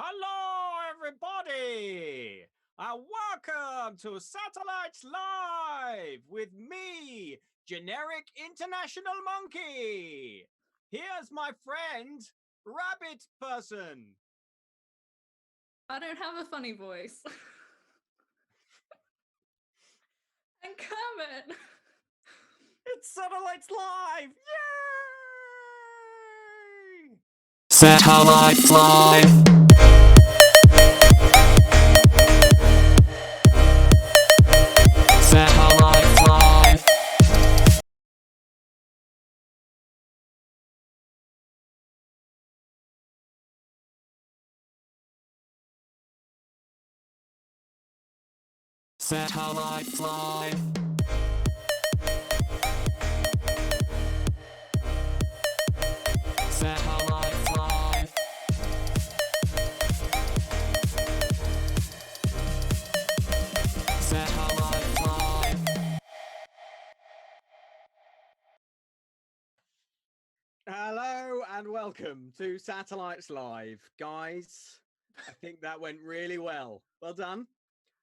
Hello, everybody, and welcome to Satellites Live with me, Generic International Monkey. Here's my friend, Rabbit Person. I don't have a funny voice. And Kermit. It's Satellites Live! Yay! Satellites Live. Satellites Live. Satellites Live. Satellites Live. Satellites Live. Hello and welcome to Satellites Live. Guys, I think that went really well. Well done.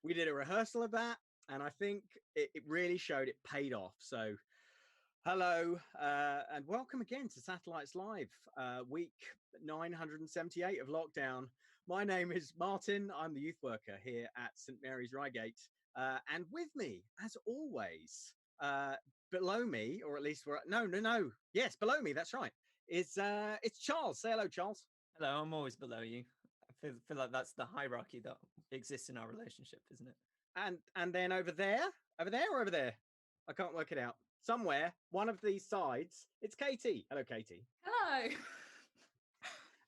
We did a rehearsal of that, and I think it really showed it paid off. So, hello and welcome again to Satellites Live, week 978 of lockdown. My name is Martin. I'm the youth worker here at St Mary's Reigate, and with me, as always, below me, or at least yes, below me. That's right. It's Charles. Say hello, Charles. Hello, I'm always below you. I feel like that's the hierarchy that exists in our relationship, isn't it? And then over there or over there, I can't work it out. Somewhere, one of these sides, it's Katie. Hello, Katie. Hello.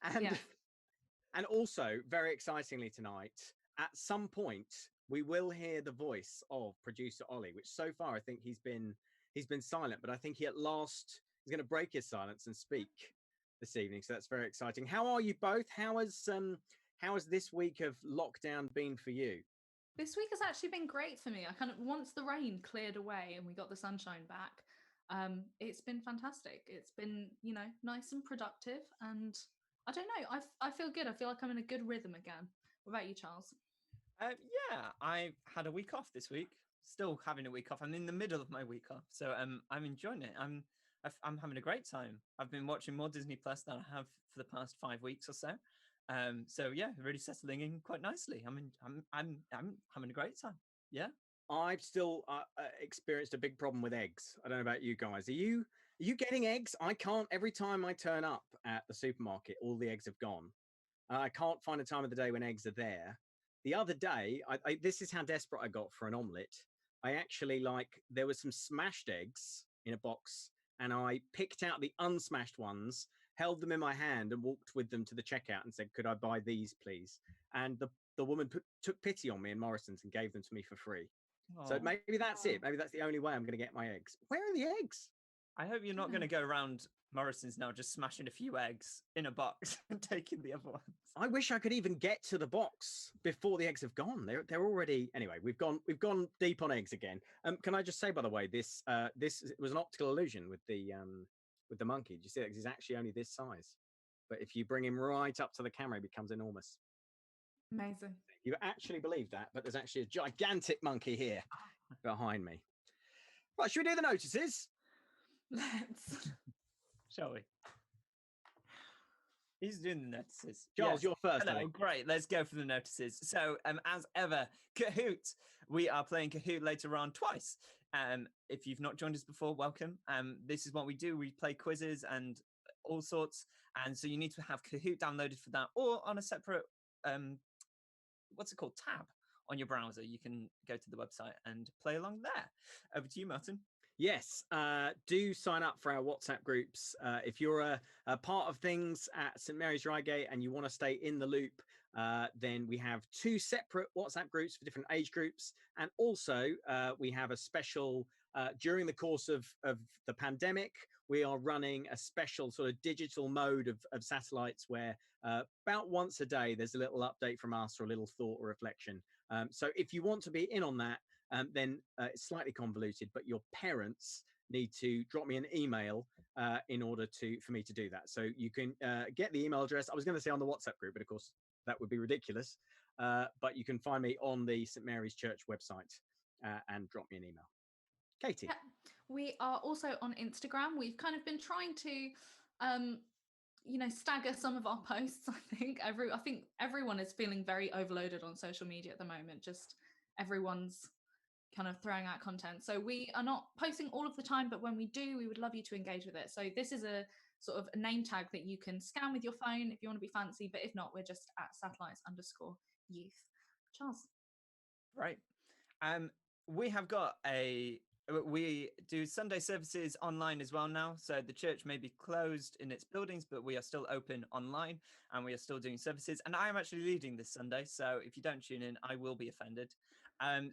And Yeah. and also, very excitingly tonight, at some point, we will hear the voice of producer Ollie, which so far I think he's been silent, but I think he at last is going to break his silence and speak this evening. So that's very exciting. How are you both? How has this week of lockdown been for you? This week has actually been great for me. I kind of once the rain cleared away and we got the sunshine back, it's been fantastic. It's been, nice and productive, and I don't know, I feel good. I feel like I'm in a good rhythm again. What about you, Charles? Uh, yeah, I had a week off this week. Still having a week off. I'm in the middle of my week off, so I'm enjoying it. I'm having a great time. I've been watching more Disney Plus than I have for the past 5 weeks or so. So yeah, really settling in quite nicely. I'm having a great time. Yeah. I've still experienced a big problem with eggs. I don't know about you guys. Are you getting eggs? I can't. Every time I turn up at the supermarket, all the eggs have gone. I can't find a time of the day when eggs are there. The other day, this is how desperate I got for an omelette. I actually there was some smashed eggs in a box, and I picked out the unsmashed ones, held them in my hand, and walked with them to the checkout and said, "Could I buy these, please?" And the woman took pity on me in Morrison's and gave them to me for free. So Oh, maybe that's it. Maybe that's the only way I'm going to get my eggs. Where are the eggs? I hope you're not going to go around Morrison's now just smashing a few eggs in a box and taking the other ones. I wish I could even get to the box before the eggs have gone. They're already anyway. We've gone deep on eggs again. Can I just say, by the way, this was an optical illusion with the monkey. Do you see that? 'Cause he's actually only this size, but if you bring him right up to the camera, he becomes enormous. Amazing. You actually believe that, but there's actually a gigantic monkey here behind me. Right, should we do the notices? Let's. Shall we? He's doing the notices. Charles, Yes. you're first. Hello, Ellie. great. Let's go for the notices. So, as ever, Kahoot. We are playing Kahoot later on twice. If you've not joined us before, welcome. This is what we do. We play quizzes and all sorts. And so you need to have Kahoot downloaded for that, or on a separate, what's it called, tab on your browser. You can go to the website and play along there. Over to you, Martin. Yes, do sign up for our WhatsApp groups. If you're a part of things at St Mary's Reigate and you want to stay in the loop, then we have two separate WhatsApp groups for different age groups. And also, we have a special, during the course of the pandemic, we are running a special sort of digital mode of satellites where about once a day, there's a little update from us or a little thought or reflection. So if you want to be in on that, then it's slightly convoluted, but your parents need to drop me an email in order for me to do that. So you can get the email address. I was going to say on the WhatsApp group, but of course that would be ridiculous. But you can find me on the St Mary's Church website and drop me an email. Katie. Yeah, we are also on Instagram. We've kind of been trying to stagger some of our posts. I think everyone is feeling very overloaded on social media at the moment. Just everyone's kind of throwing out content. So we are not posting all of the time, but when we do, we would love you to engage with it. So this is a sort of a name tag that you can scan with your phone if you want to be fancy, but if not, we're just at satellites_youth. Charles. Right. We have got we do Sunday services online as well now. So the church may be closed in its buildings, but we are still open online and we are still doing services. And I am actually leading this Sunday. So if you don't tune in, I will be offended.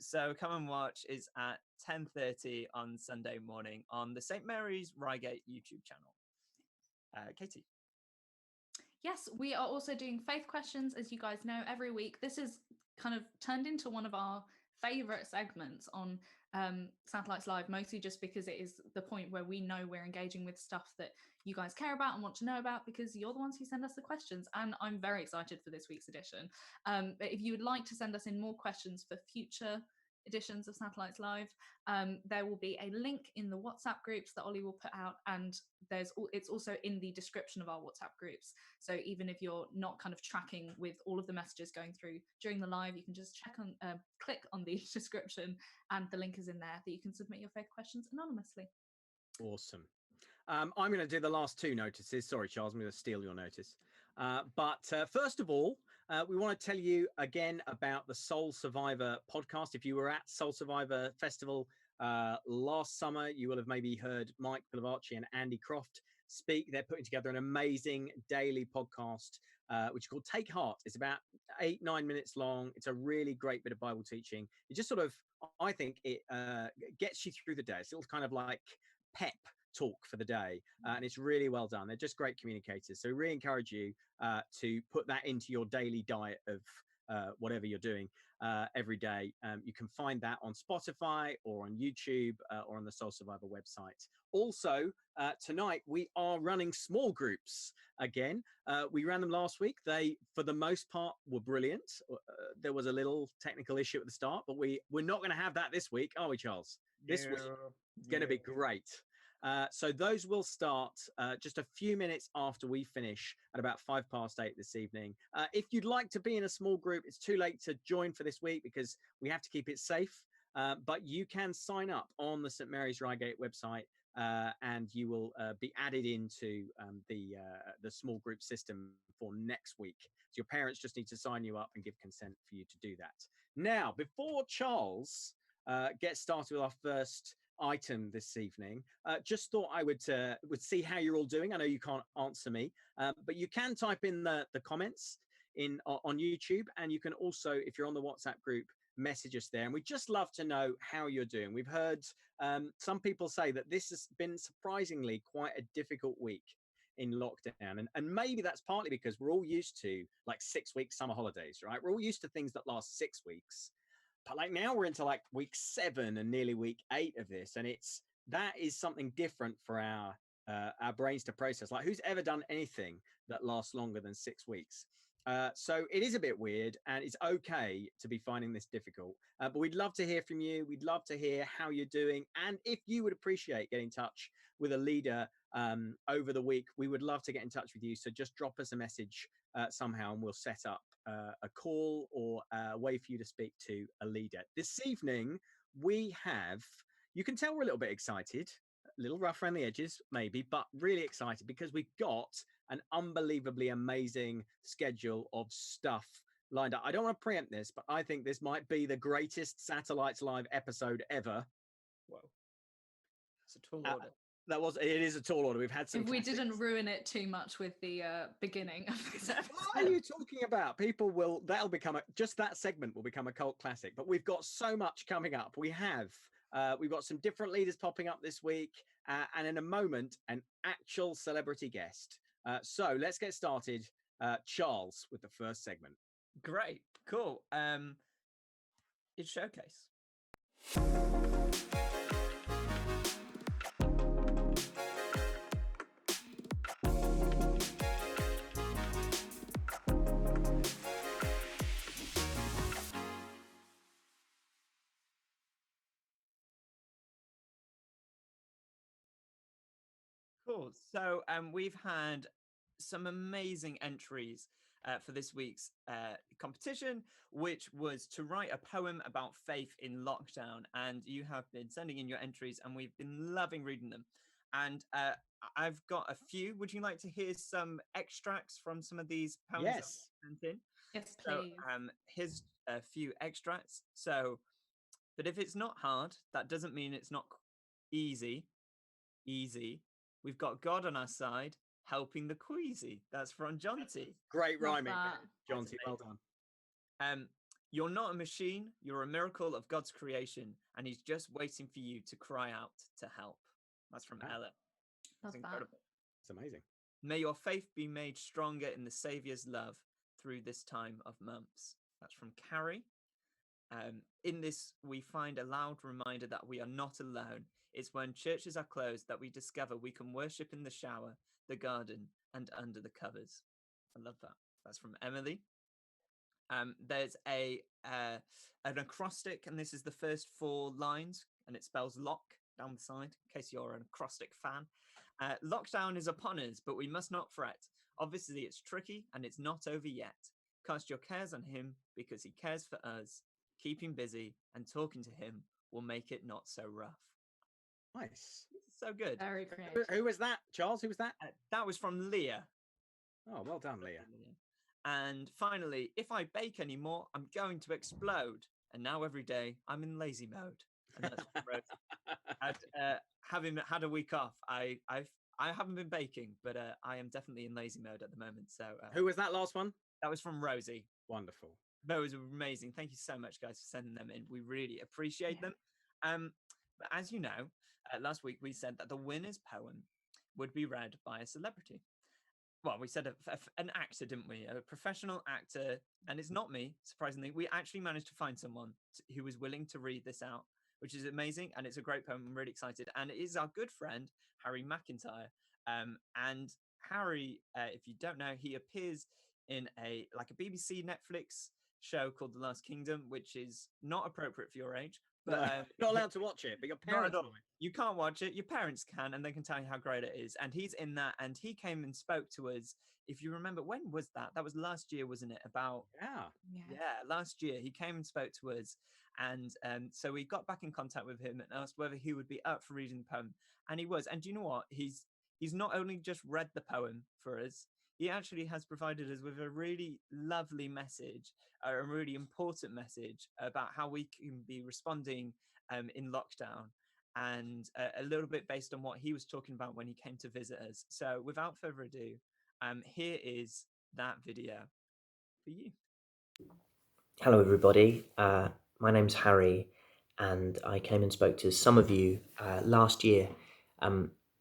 So come and watch. It's at 10:30 on Sunday morning on the St. Mary's Reigate YouTube channel. Katie. Yes, we are also doing faith questions, as you guys know, every week. This is kind of turned into one of our favorite segments on Satellites Live, mostly just because it is the point where we know we're engaging with stuff that you guys care about and want to know about, because you're the ones who send us the questions, and I'm very excited for this week's edition. But if you would like to send us in more questions for future editions of Satellites Live, there will be a link in the WhatsApp groups that Ollie will put out, and it's also in the description of our WhatsApp groups. So even if you're not kind of tracking with all of the messages going through during the live, you can just click on the description, and the link is in there that you can submit your faith questions anonymously. Awesome. I'm going to do the last two notices. Sorry, Charles, I'm going to steal your notice. But first of all, we want to tell you again about the Soul Survivor podcast. If you were at Soul Survivor Festival last summer, you will have maybe heard Mike Pilavachi and Andy Croft speak. They're putting together an amazing daily podcast, which is called Take Heart. It's about 8-9 minutes long. It's a really great bit of Bible teaching. It just sort of, I think it gets you through the day. It's a little kind of like pep talk for the day, and it's really well done. They're just great communicators, so we really encourage you to put that into your daily diet of whatever you're doing every day. You can find that on Spotify or on YouTube or on the Soul Survivor website. Also, tonight we are running small groups again. We ran them last week. They, for the most part, were brilliant. There was a little technical issue at the start, but we're not going to have that this week, are we, Charles? This week is going to be great. So those will start just a few minutes after we finish at about 8:05 this evening. If you'd like to be in a small group, it's too late to join for this week because we have to keep it safe. But you can sign up on the St Mary's Reigate website and you will be added into the small group system for next week. So your parents just need to sign you up and give consent for you to do that. Now, before Charles gets started with our first item this evening, just thought I would see how you're all doing. I know you can't answer me, but you can type in the comments on YouTube, and you can also, if you're on the WhatsApp group, message us there, and we'd just love to know how you're doing. We've heard some people say that this has been surprisingly quite a difficult week in lockdown, and maybe that's partly because we're all used to like 6-week summer holidays, right? We're all used to things that last 6 weeks. But like now we're into like week 7 and nearly week 8 of this, and that is something different for our brains to process. Like, who's ever done anything that lasts longer than 6 weeks? So it is a bit weird, and it's okay to be finding this difficult. But we'd love to hear from you. We'd love to hear how you're doing, and if you would appreciate getting in touch with a leader over the week, we would love to get in touch with you. So just drop us a message somehow, and we'll set up a call or a way for you to speak to a leader. This evening, you can tell we're a little bit excited, a little rough around the edges, maybe, but really excited because we've got an unbelievably amazing schedule of stuff lined up. I don't want to preempt this, but I think this might be the greatest Satellites Live episode ever. Whoa. It's a tall order. It is a tall order. We've had some. If we didn't ruin it too much with the beginning of this episode. What are you talking about? That'll become just that segment will become a cult classic. But we've got so much coming up. We've got some different leaders popping up this week, and in a moment, an actual celebrity guest. So let's get started, Charles, with the first segment. Great, cool. It's Showcase. Cool. So we've had some amazing entries for this week's competition, which was to write a poem about faith in lockdown. And you have been sending in your entries, and we've been loving reading them. And I've got a few. Would you like to hear some extracts from some of these poems that Yes. we sent in? Yes, So please. here's a few extracts. So, but if it's not hard, that doesn't mean it's not easy. Easy. We've got God on our side, helping the queasy. That's from John T. Great Love rhyming, that. John That's T. Well done. You're not a machine. You're a miracle of God's creation, and He's just waiting for you to cry out to help. That's from Wow. Ella. Love That's that. incredible. It's amazing. May your faith be made stronger in the Saviour's love through this time of mumps. That's from Carrie. In this, we find a loud reminder that we are not alone. It's when churches are closed that we discover we can worship in the shower, the garden, and under the covers. I love that. That's from Emily. There's an acrostic, and this is the first 4 lines, and it spells lock down the side, in case you're an acrostic fan. Lockdown is upon us, but we must not fret. Obviously, it's tricky, and it's not over yet. Cast your cares on Him, because He cares for us. Keeping busy and talking to Him will make it not so rough. Nice. So good. Very creative. Who was that, Charles? Who was that? That was from Leah. Oh, well done, Leah. And finally, if I bake anymore, I'm going to explode. And now every day I'm in lazy mode. And that's from Rose. Having had a week off, I haven't been baking, but I am definitely in lazy mode at the moment. So Who was that last one? that was from Rosie. Wonderful. Those were amazing. Thank you so much, guys, for sending them in. We really appreciate them. But as you know, last week we said that the winner's poem would be read by a celebrity. Well, we said an actor, didn't we? A professional actor. And it's not me, surprisingly. We actually managed to find someone who was willing to read this out, which is amazing. And it's a great poem. I'm really excited. And it is our good friend, Harry McIntyre. And Harry, if you don't know, he appears in a BBC Netflix show called The Last Kingdom, which is not appropriate for your age. But You're not allowed to watch it, but your parents all. might. You can't watch it. Your parents can, and they can tell you how great it is. And he's in that, and he came and spoke to us. If you remember, when was that? That was last year, wasn't it? Yeah. Last year he came and spoke to us, and so we got back in contact with him and asked whether he would be up for reading the poem, and he was. And do you know what? He's not only just read the poem for us. He actually has provided us with a really lovely message, a really important message about how we can be responding in lockdown, and a little bit based on what he was talking about when he came to visit us. So without further ado, here is that video for you. Hello, everybody. My name's Harry, and I came and spoke to some of you last year.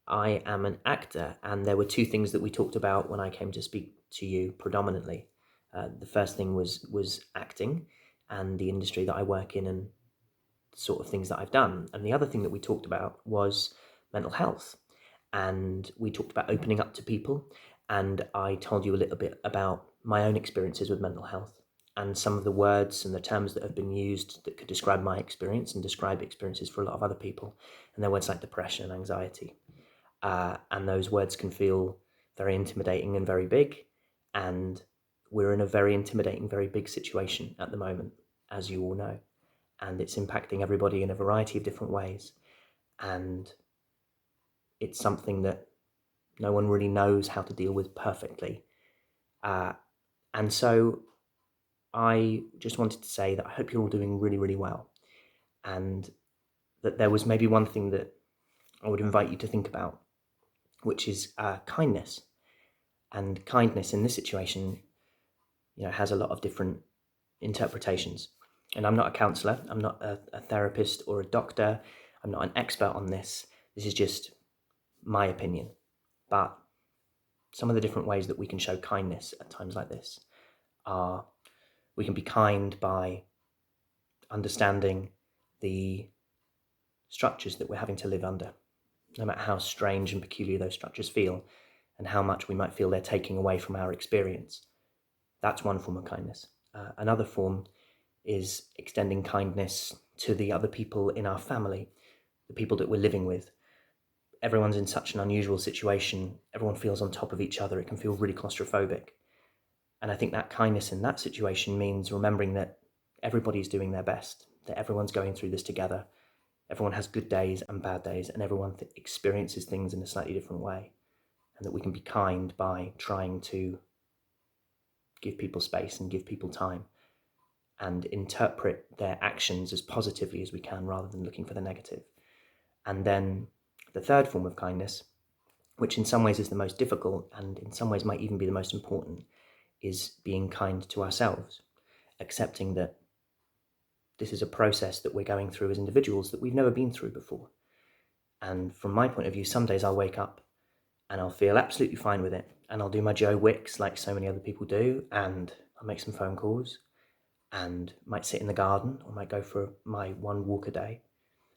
I am an actor, and there were 2 things that we talked about when I came to speak to you predominantly. The first thing was acting and the industry that I work in and sort of things that I've done. And the other thing that we talked about was mental health. And we talked about opening up to people. And I told you a little bit about my own experiences with mental health and some of the words and the terms that have been used that could describe my experience and describe experiences for a lot of other people. And they're words like depression and anxiety. And those words can feel very intimidating and very big. And we're in a very intimidating, very big situation at the moment, as you all know. And it's impacting everybody in a variety of different ways. And it's something that no one really knows how to deal with perfectly. And so I just wanted to say that I hope you're all doing really, really well. And that there was maybe one thing that I would invite you to think about, which is kindness. And kindness in this situation, has a lot of different interpretations. And I'm not a counsellor, I'm not a therapist or a doctor, I'm not an expert on this. This is just my opinion. But some of the different ways that we can show kindness at times like this are, we can be kind by understanding the structures that we're having to live under, no matter how strange and peculiar those structures feel, and how much we might feel they're taking away from our experience. That's one form of kindness. Another form is extending kindness to the other people in our family, the people that we're living with, everyone's in such an unusual situation. Everyone feels on top of each other. It can feel really claustrophobic. And I think that kindness in that situation means remembering that everybody's doing their best, that everyone's going through this together. Everyone has good days and bad days, and everyone experiences things in a slightly different way. And that we can be kind by trying to give people space and give people time and interpret their actions as positively as we can rather than looking for the negative. And then the third form of kindness, which in some ways is the most difficult and in some ways might even be the most important, is being kind to ourselves, accepting that this is a process that we're going through as individuals that we've never been through before. And from my point of view, some days I'll wake up and I'll feel absolutely fine with it. And I'll do my Joe Wicks like so many other people do. And I'll make some phone calls and might sit in the garden or might go for my one walk a day.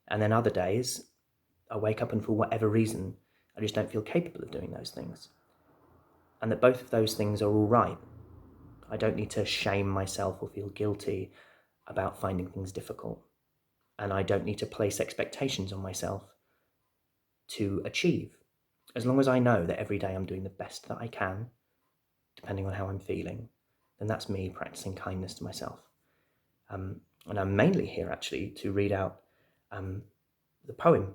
And then other days I wake up and for whatever reason, I just don't feel capable of doing those things. And that both of those things are all right. I don't need to shame myself or feel guilty about finding things difficult. And I don't need to place expectations on myself to achieve. As long as I know that every day I'm doing the best that I can, depending on how I'm feeling, then that's me practicing kindness to myself. And I'm mainly here actually to read out the poem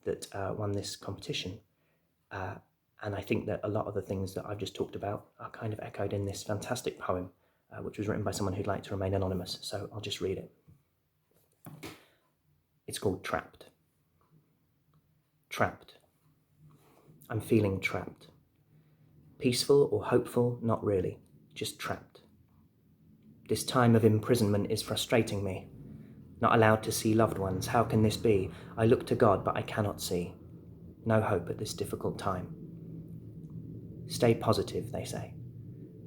that won this competition. And I think that a lot of the things that I've just talked about are kind of echoed in this fantastic poem, which was written by someone who'd like to remain anonymous. So I'll just read it. It's called Trapped. Trapped. I'm feeling trapped. Peaceful or hopeful? Not really. Just trapped. This time of imprisonment is frustrating me. Not allowed to see loved ones. How can this be? I look to God, but I cannot see. No hope at this difficult time. Stay positive, they say.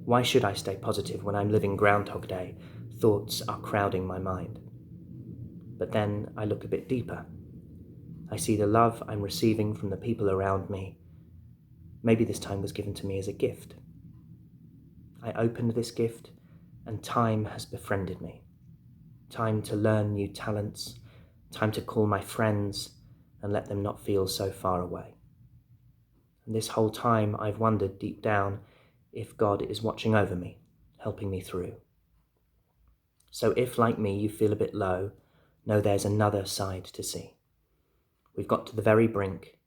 Why should I stay positive when I'm living Groundhog Day? Thoughts are crowding my mind. But then I look a bit deeper. I see the love I'm receiving from the people around me. Maybe this time was given to me as a gift. I opened this gift, and time has befriended me. Time to learn new talents, time to call my friends and let them not feel so far away. And this whole time I've wondered deep down if God is watching over me, helping me through. So if, like me, you feel a bit low, know there's another side to see. We've got to the very brink.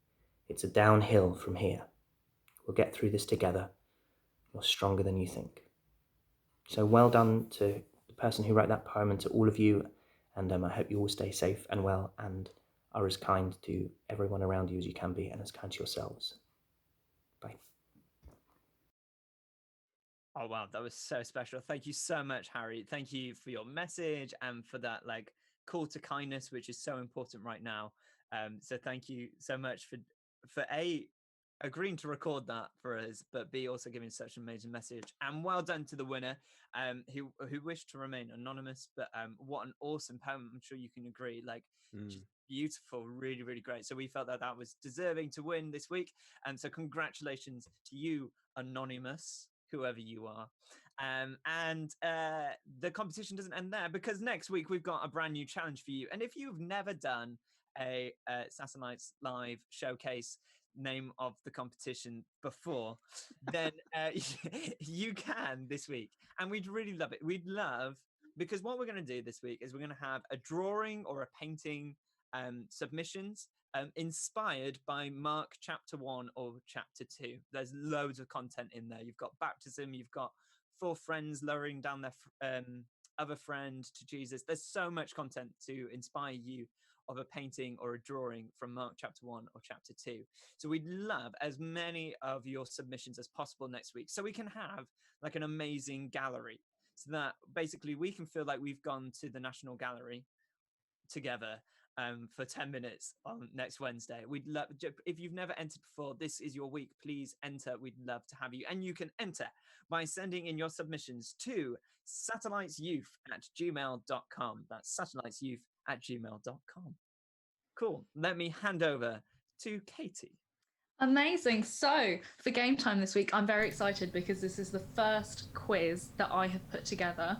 It's a downhill from here. We'll get through this together. You're stronger than you think. So well done to the person who wrote that poem and to all of you. And I hope you all stay safe and well and are as kind to everyone around you as you can be and as kind to yourselves. Bye. Oh wow, that was so special. Thank you so much, Harry. Thank you for your message and for that call to kindness, which is so important right now. So thank you so much for A, agreeing to record that for us, but B, also giving such an amazing message. And well done to the winner, who wished to remain anonymous. But what an awesome poem! I'm sure you can agree. Just beautiful, really, really great. So we felt that was deserving to win this week. And so congratulations to you, anonymous, whoever you are. And the competition doesn't end there, because next week we've got a brand new challenge for you. And if you've never done a Satellites Live showcase, name of the competition, before, then you can this week. And we'd really love it. We'd love, because what we're going to do this week is we're going to have a drawing or a painting submissions inspired by Mark chapter 1 or chapter 2. There's loads of content in there. You've got baptism, you've got 4 friends lowering down their other friend to Jesus. There's so much content to inspire you of a painting or a drawing from Mark chapter 1 or chapter 2. So we'd love as many of your submissions as possible next week, so we can have an amazing gallery, so that basically we can feel like we've gone to the National Gallery together for 10 minutes on next Wednesday. We'd love, if you've never entered before, this is your week. Please enter. We'd love to have you. And you can enter by sending in your submissions to satellitesyouth@gmail.com. That's satellitesyouth@gmail.com. Cool. Let me hand over to Katie. Amazing. So for game time this week, I'm very excited because this is the first quiz that I have put together.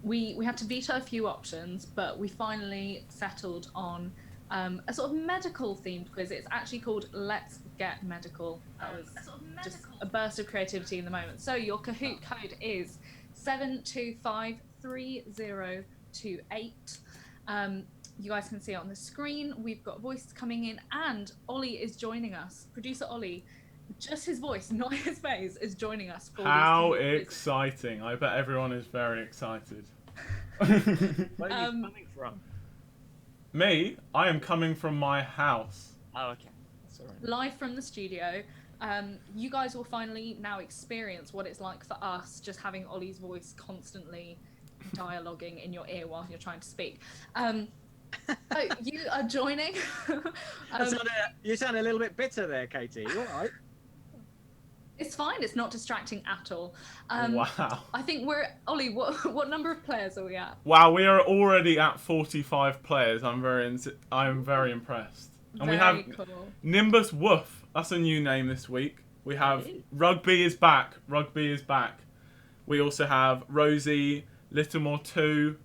We had to veto a few options, but we finally settled on a sort of medical themed quiz. It's actually called Let's Get Medical. That was just a burst of creativity in the moment. So your Kahoot code is 7253028. You guys can see it on the screen. We've got voices coming in, and Ollie is joining us. Producer Ollie, just his voice, not his face, is joining us. For How these Kahoot quizzes. exciting. I bet everyone is very excited. Where are you coming from? Me, I am coming from my house. Oh, okay. That's all right. Live from the studio. You guys will finally now experience what it's like for us just having Ollie's voice constantly dialoguing in your ear while you're trying to speak. So you are joining. You sound a little bit bitter there, Katie. You all right? It's fine. It's not distracting at all. Wow. I think Ollie. What number of players are we at? Wow, we are already at 45 players. I'm very impressed. And we have cool. Nimbus Woof. That's a new name this week. We have Rugby is back. Rugby is back. We also have Rosie, Littlemore 2.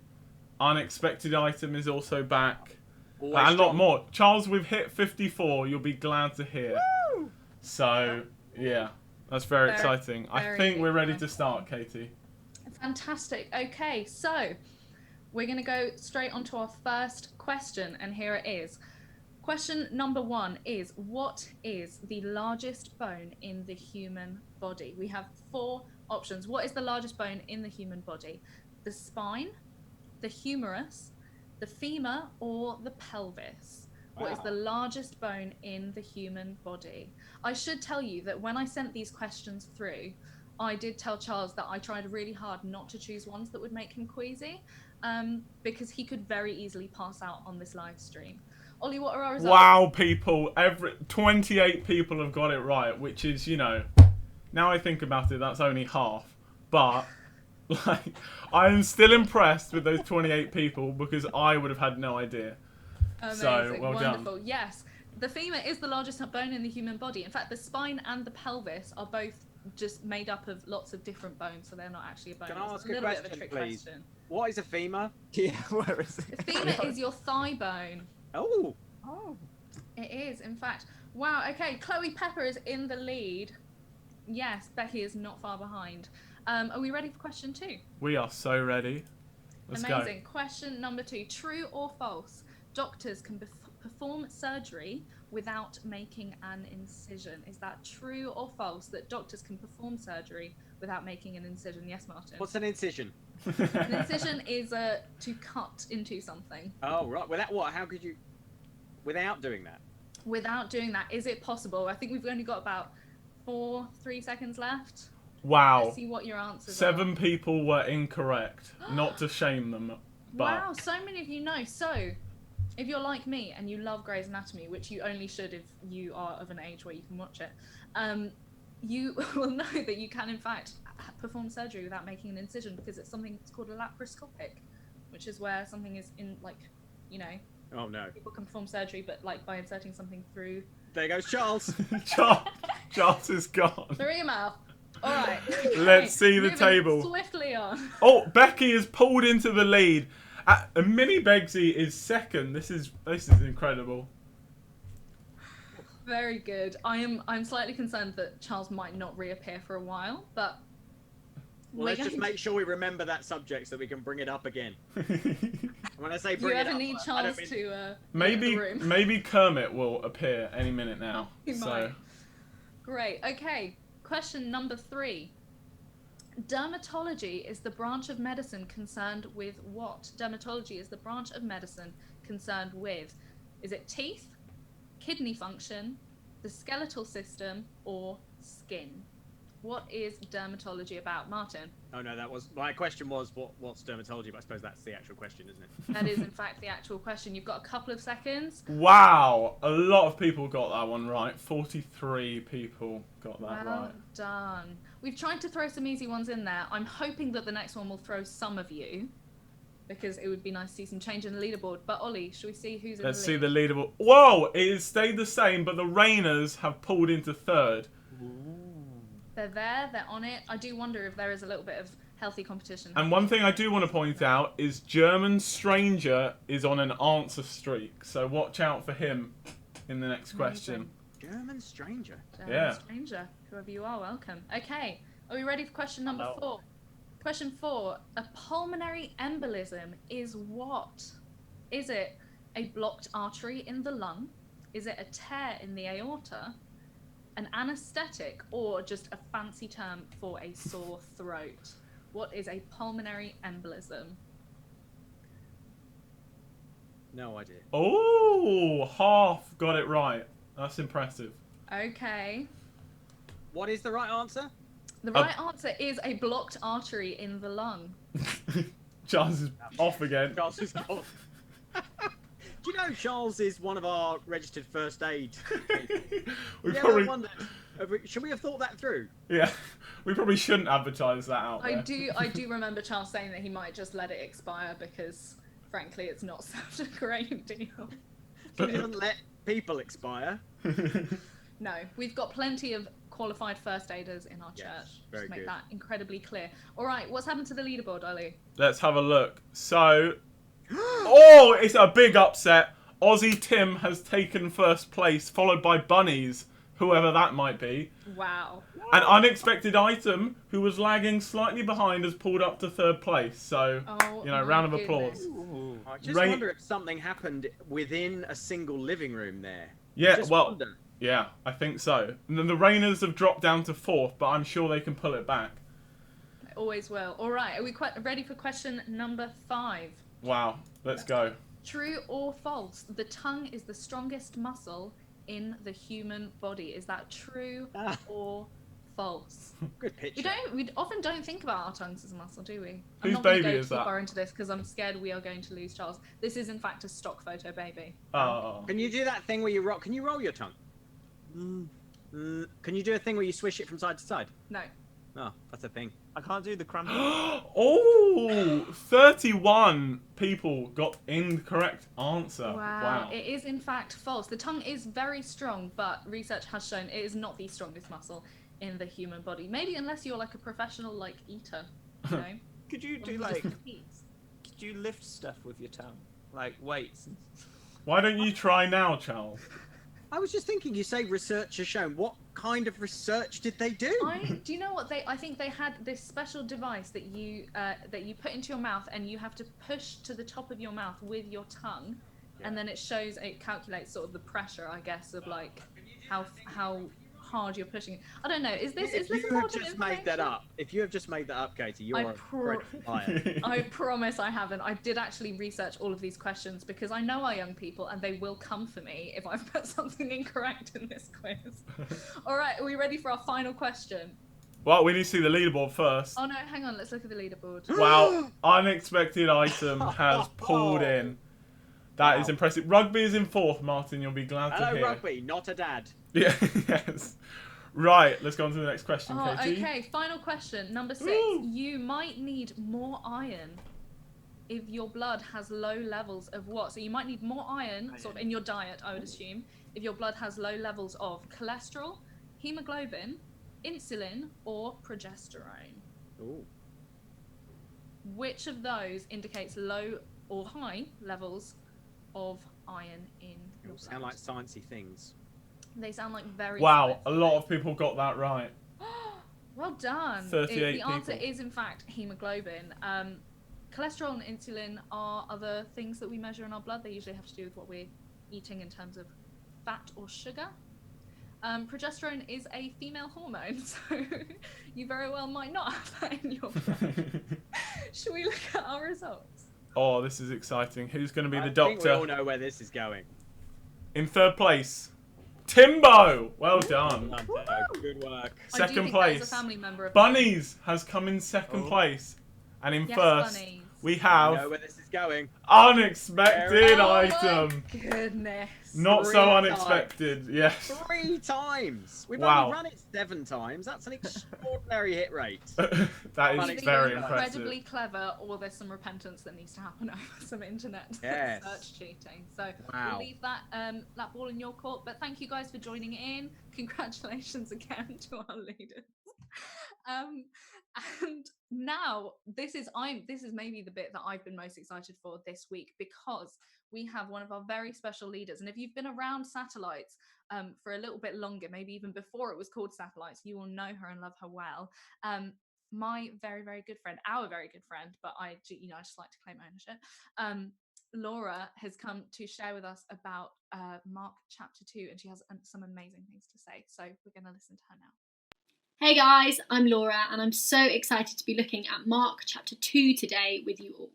Unexpected Item is also back. Always And a lot strong. more. Charles, we've hit 54. You'll be glad to hear. Woo! So, yeah. That's very Very, exciting. I very think we're ready to exciting. start, Katie. Fantastic. Okay, so we're going to go straight on to our first question, and here it is. Question number 1 is, what is the largest bone in the human body? We have 4 options. What is the largest bone in the human body? The spine, the humerus, the femur, or the pelvis? What is Wow. the largest bone in the human body? I should tell you that when I sent these questions through, I did tell Charles that I tried really hard not to choose ones that would make him queasy, because he could very easily pass out on this live stream. Ollie, what are our results? Wow, people. 28 people have got it right, which is, now I think about it, that's only half. But, I am still impressed with those 28 people because I would have had no idea. Amazing, So, well done. wonderful. Yes, the femur is the largest bone in the human body. In fact, the spine and the pelvis are both just made up of lots of different bones, so they're not actually a bone. Can I It's ask a a little bit of a question, trick please? question. What is a femur? Yeah, where is it? Femur is your thigh bone. Oh, Oh. It is, in fact. Wow, okay, Chloe Pepper is in the lead. Yes, Becky is not far behind. Are we ready for question 2? We are so ready. Let's Amazing. Question number 2. True or false? Doctors can perform surgery without making an incision. Is that true or false that doctors can perform surgery without making an incision? Yes, Martin. what's an incision? go. An incision is to cut into something. Oh, right. Without what? How could you? Without doing that? Without doing that, is it possible? I think we've only got about 3 seconds left. Wow. Let's see what your answers are. 7 people were incorrect. Not to shame them, but Wow, so many of you know. So, if you're like me and you love Grey's Anatomy, which you only should if you are of an age where you can watch it, you will know that you can in fact perform surgery without making an incision because it's something that's called a laparoscopic, which is where something is in, like, Oh no. people can perform surgery, but like by inserting something through There goes Charles. Charles is gone. your mouth. All right. Let's see the Moving table. Swiftly on. Oh, Becky is pulled into the lead. Mini Begsy is second. This is incredible. Very good. I'm slightly concerned that Charles might not reappear for a while, but Well, let's just make sure we remember that subject so we can bring it up again. And when I say if you bring it ever up, need I don't Charles mean- to maybe leave the room. maybe Kermit will appear any minute now. He So might. Great. Okay. Question number 3. Dermatology is the branch of medicine concerned with what? Dermatology is the branch of medicine concerned with. Is it teeth, kidney function, the skeletal system, or skin? What is dermatology about, Martin? Oh no, that was my question. Was what's dermatology? But I suppose that's the actual question, isn't it? That is, in fact, the actual question. You've got a couple of seconds. wow, a lot of people got that one right. 43 people got that Well right. done. We've tried to throw some easy ones in there. I'm hoping that the next one will throw some of you, because it would be nice to see some change in the leaderboard. But Ollie, should we see who's in Let's the see lead? the leaderboard. Whoa, it has stayed the same, but the Rainers have pulled into third. They're there. They're on it. I do wonder if there is a little bit of healthy competition. And one thing I do want to point out is German Stranger is on an answer streak, so watch out for him in the next question. German stranger. Yeah. Stranger, whoever you are, welcome. Okay, are we ready for question number 4? Question 4: a pulmonary embolism is what? Is it a blocked artery in the lung? Is it a tear in the aorta? An anesthetic, or just a fancy term for a sore throat? What is a pulmonary embolism? No idea. Oh, half got it right. That's impressive. Okay. What is the right answer? The right answer is a blocked artery in the lung. Charles is off again. Charles is gone. Do you know Charles is one of our registered first aid people? We You probably, ever wondered, should we have thought that through? yeah, we probably shouldn't advertise that out I there. do remember Charles saying that he might just let it expire because, frankly, it's not such a great deal. He doesn't let people expire. No, we've got plenty of qualified first aiders in our Yes, church. very Just make good. that incredibly clear. All right, what's happened to the leaderboard, Ali? Let's have a look. So, oh, it's a big upset. Aussie Tim has taken first place, followed by Bunnies, whoever that might be. Wow. An unexpected item who was lagging slightly behind has pulled up to third place. So, Oh, you know, my round of goodness. applause. I just Right. wonder if something happened within a single living room there. Yeah, Just well, wonder. yeah, I think so. And then the Rainers have dropped down to fourth, but I'm sure they can pull it back. Always will. All right, are we ready for question number 5? Wow, let's go. True or false? The tongue is the strongest muscle in the human body. Is that true Ah. or false? Good picture. We often don't think about our tongues as a muscle, do we? Whose not gonna baby go is too that? far into this because I'm scared we are going to lose Charles. This is in fact a stock photo baby. Oh. Can you do that thing where you rock? Can you roll your tongue? Can you do a thing where you swish it from side to side? No. Oh, that's a thing. I can't do the cramp. Oh, 31 people got incorrect answer. Wow. It is in fact false. The tongue is very strong, but research has shown it is not the strongest muscle in the human body. Maybe unless you're like a professional like eater, you know. Could you do Or like? just eats. Could you lift stuff with your tongue, like weights? Why don't you try now, Charles? I was just thinking, you say research has shown. What kind of research did they do? Do you know what I think they had this special device that you put into your mouth and you have to push to the top of your mouth with your tongue, and then it calculates sort of the pressure, I guess, of like how hard you're pushing it. I don't know. Is this If you have important just made that information? up, if you have just made that up, Katie, you're I a pro- incredible liar. I promise I haven't. I did actually research all of these questions because I know our young people and they will come for me if I've put something incorrect in this quiz. All right, are we ready for our final question? Well, we need to see the leaderboard first. Oh no, hang on. Let's look at the leaderboard. Wow, unexpected item has pulled in. That is Wow. impressive. Rugby is in fourth, Martin. You'll be glad to Hello, hear. rugby, not a dad. Yeah, yes. Right, let's go on to the next question, Oh, Katie. okay. Final question, number 6. Woo. You might need more iron if your blood has low levels of what? So you might need more iron, sort of in your diet, I would assume, if your blood has low levels of cholesterol, hemoglobin, insulin, or progesterone. Ooh. Which of those indicates low or high levels of iron in your blood? Sound like sciencey things. They sound like very Wow, a science. lot of people got that right. Well done. 38 The answer people. is in fact hemoglobin. Cholesterol and insulin are other things that we measure in our blood. They usually have to do with what we're eating in terms of fat or sugar. Progesterone is a female hormone, so you very well might not have that in your blood. Should we look at our results? Oh, this is exciting. Who's going to be I the think we all doctor? know where this is going. In third place, Timbo. Well done. Good work. I do Second think that is place, a family member of mine. Bunnies has come in second Oh. place. And in Yes, first, bunnies. we We have know where this is going. unexpected Oh item. my goodness. Not Three so times. unexpected, yes. 3 times. We've Wow. only run it 7 times. That's an extraordinary hit rate. That Either is you're very incredibly impressive. clever, or there's some repentance that needs to happen over some internet Yes. search cheating. So Wow. we'll leave that ball in your court. But thank you guys for joining in. Congratulations again to our leaders. And now this is maybe the bit that I've been most excited for this week, because we have one of our very special leaders. And if you've been around Satellites for a little bit longer, maybe even before it was called Satellites, you will know her and love her well. My very, very good friend, our very good friend, but I just like to claim ownership. Laura has come to share with us about Mark chapter 2, and she has some amazing things to say. So we're going to listen to her now. Hey guys, I'm Laura, and I'm so excited to be looking at Mark chapter 2 today with you all.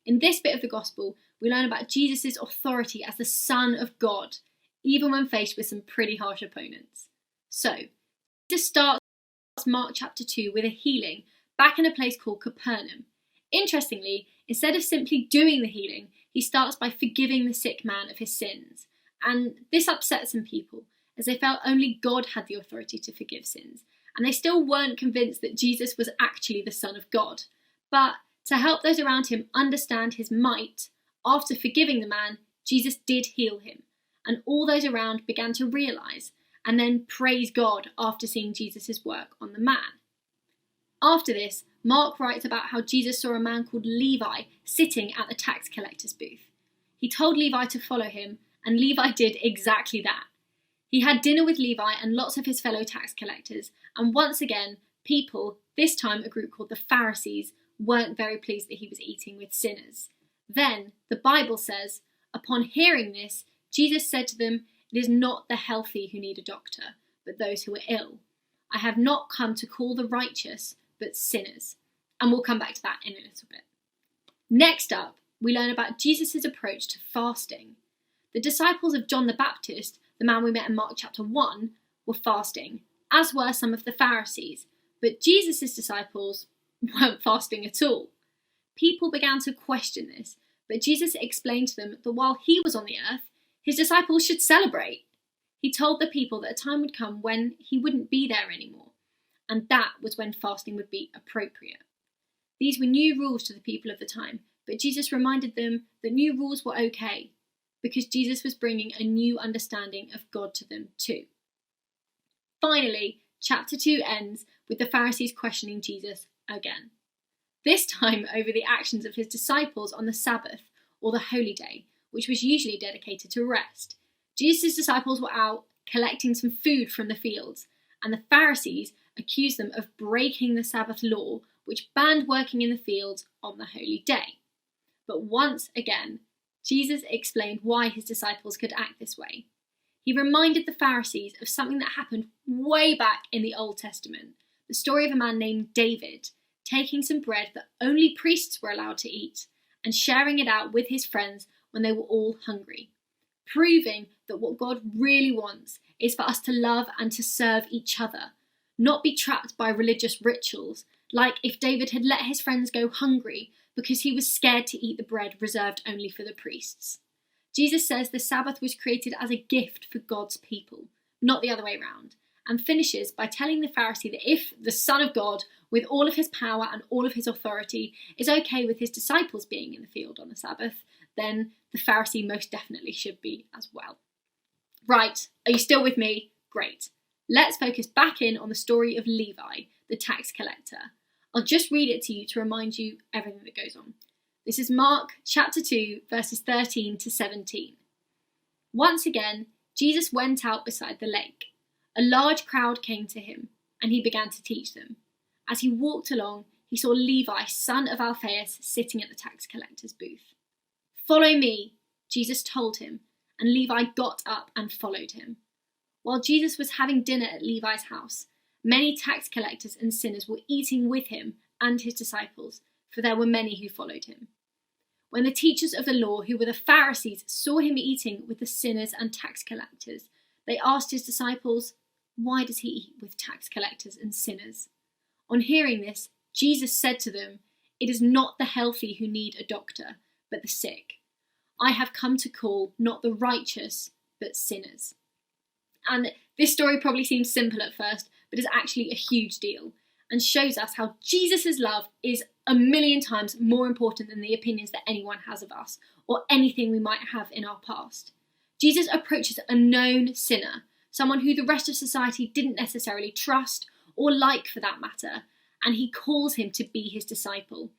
In this bit of the gospel, we learn about Jesus' authority as the Son of God, even when faced with some pretty harsh opponents. So, Jesus starts Mark chapter 2 with a healing back in a place called Capernaum. Interestingly, instead of simply doing the healing, he starts by forgiving the sick man of his sins. And this upset some people, as they felt only God had the authority to forgive sins, and they still weren't convinced that Jesus was actually the Son of God. But to help those around him understand his might, after forgiving the man, Jesus did heal him, and all those around began to realise and then praise God after seeing Jesus' work on the man. After this, Mark writes about how Jesus saw a man called Levi sitting at the tax collector's booth. He told Levi to follow him, and Levi did exactly that. He had dinner with Levi and lots of his fellow tax collectors, and once again, people, this time a group called the Pharisees, weren't very pleased that he was eating with sinners. Then, the Bible says, upon hearing this, Jesus said to them, "It is not the healthy who need a doctor, but those who are ill. I have not come to call the righteous, but sinners." And we'll come back to that in a little bit. Next up, we learn about Jesus' approach to fasting. The disciples of John the Baptist, the man we met in Mark chapter 1, were fasting, as were some of the Pharisees, but Jesus' disciples weren't fasting at all. People began to question this, but Jesus explained to them that while he was on the earth, his disciples should celebrate. He told the people that a time would come when he wouldn't be there anymore, and that was when fasting would be appropriate. These were new rules to the people of the time, but Jesus reminded them that new rules were okay, because Jesus was bringing a new understanding of God to them too. Finally, chapter 2 ends with the Pharisees questioning Jesus again. This time over the actions of his disciples on the Sabbath, or the holy day, which was usually dedicated to rest. Jesus' disciples were out collecting some food from the fields, and the Pharisees accused them of breaking the Sabbath law, which banned working in the fields on the holy day. But once again, Jesus explained why his disciples could act this way. He reminded the Pharisees of something that happened way back in the Old Testament, the story of a man named David taking some bread that only priests were allowed to eat and sharing it out with his friends when they were all hungry, proving that what God really wants is for us to love and to serve each other, not be trapped by religious rituals, like if David had let his friends go hungry because he was scared to eat the bread reserved only for the priests. Jesus says the Sabbath was created as a gift for God's people, not the other way around, and finishes by telling the Pharisee that if the Son of God, with all of his power and all of his authority, is okay with his disciples being in the field on the Sabbath, then the Pharisee most definitely should be as well. Right, are you still with me? Great. Let's focus back in on the story of Levi, the tax collector. I'll just read it to you to remind you everything that goes on. This is Mark chapter 2, verses 13 to 17. Once again, Jesus went out beside the lake. A large crowd came to him, and he began to teach them. As he walked along, he saw Levi, son of Alphaeus, sitting at the tax collector's booth. "Follow me," Jesus told him, and Levi got up and followed him. While Jesus was having dinner at Levi's house, many tax collectors and sinners were eating with him and his disciples, for there were many who followed him. When the teachers of the law, who were the Pharisees, saw him eating with the sinners and tax collectors, they asked his disciples, "Why does he eat with tax collectors and sinners?" On hearing this, Jesus said to them, "It is not the healthy who need a doctor, but the sick. I have come to call not the righteous, but sinners." And this story probably seems simple at first, but is actually a huge deal, and shows us how Jesus' love is a million times more important than the opinions that anyone has of us, or anything we might have in our past. Jesus approaches a known sinner, someone who the rest of society didn't necessarily trust or like for that matter, and he calls him to be his disciple.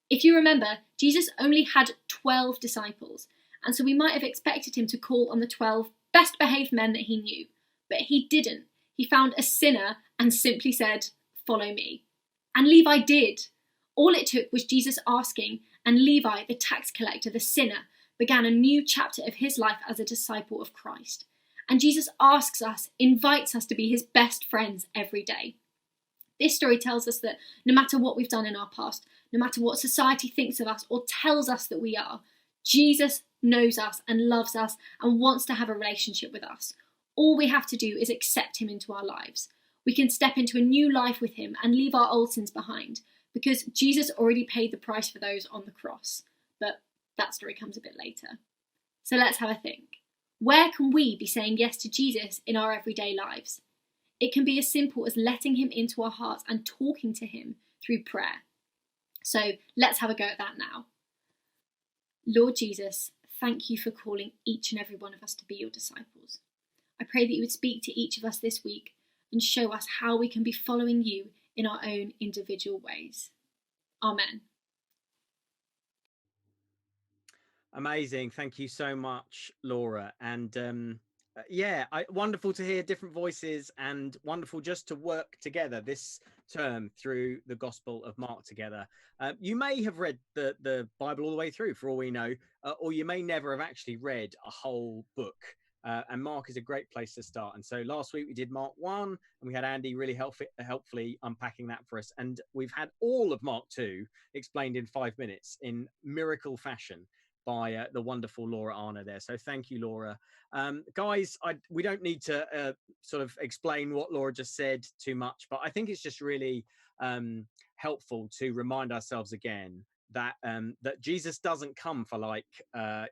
If you remember, Jesus only had 12 disciples, and so we might have expected him to call on the 12 best behaved men that he knew, but he didn't. He found a sinner and simply said, "Follow me." And Levi did. All it took was Jesus asking, and Levi, the tax collector, the sinner, began a new chapter of his life as a disciple of Christ. And Jesus asks us, invites us to be his best friends every day. This story tells us that no matter what we've done in our past, no matter what society thinks of us or tells us that we are, Jesus knows us and loves us and wants to have a relationship with us. All we have to do is accept him into our lives. We can step into a new life with him and leave our old sins behind, because Jesus already paid the price for those on the cross. But that story comes a bit later. So let's have a think. Where can we be saying yes to Jesus in our everyday lives? It can be as simple as letting him into our hearts and talking to him through prayer. So let's have a go at that now. Lord Jesus, thank you for calling each and every one of us to be your disciples. I pray that you would speak to each of us this week and show us how we can be following you in our own individual ways. Amen. Amazing. Thank you so much, Laura. And wonderful to hear different voices, and wonderful just to work together this term through the Gospel of Mark together. You may have read the Bible all the way through, for all we know, or you may never have actually read a whole book. And Mark is a great place to start. And so last week we did Mark 1, and we had Andy really helpfully unpacking that for us. And we've had all of Mark 2 explained in 5 minutes in miracle fashion by the wonderful Laura Arner there. So thank you, Laura. Guys, we don't need to sort of explain what Laura just said too much, but I think it's just really helpful to remind ourselves again that that Jesus doesn't come for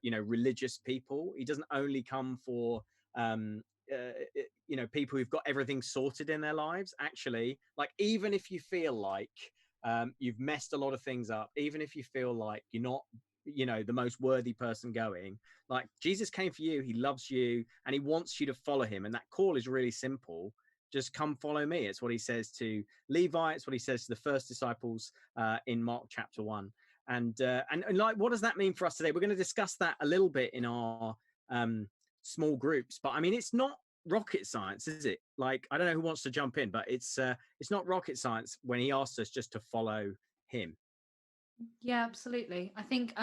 religious people. He doesn't only come for people who've got everything sorted in their lives. Actually, like, even if you feel like you've messed a lot of things up, even if you feel like you're not the most worthy person going, like, Jesus came for you. He loves you and he wants you to follow him. And that call is really simple. Just come follow me. It's what he says to Levi. It's what he says to the first disciples in Mark chapter 1. And like, what does that mean for us today? We're going to discuss that a little bit in our small groups. But I mean, it's not rocket science, is it? Like, I don't know who wants to jump in, but it's not rocket science when he asks us just to follow him. Yeah, absolutely. I think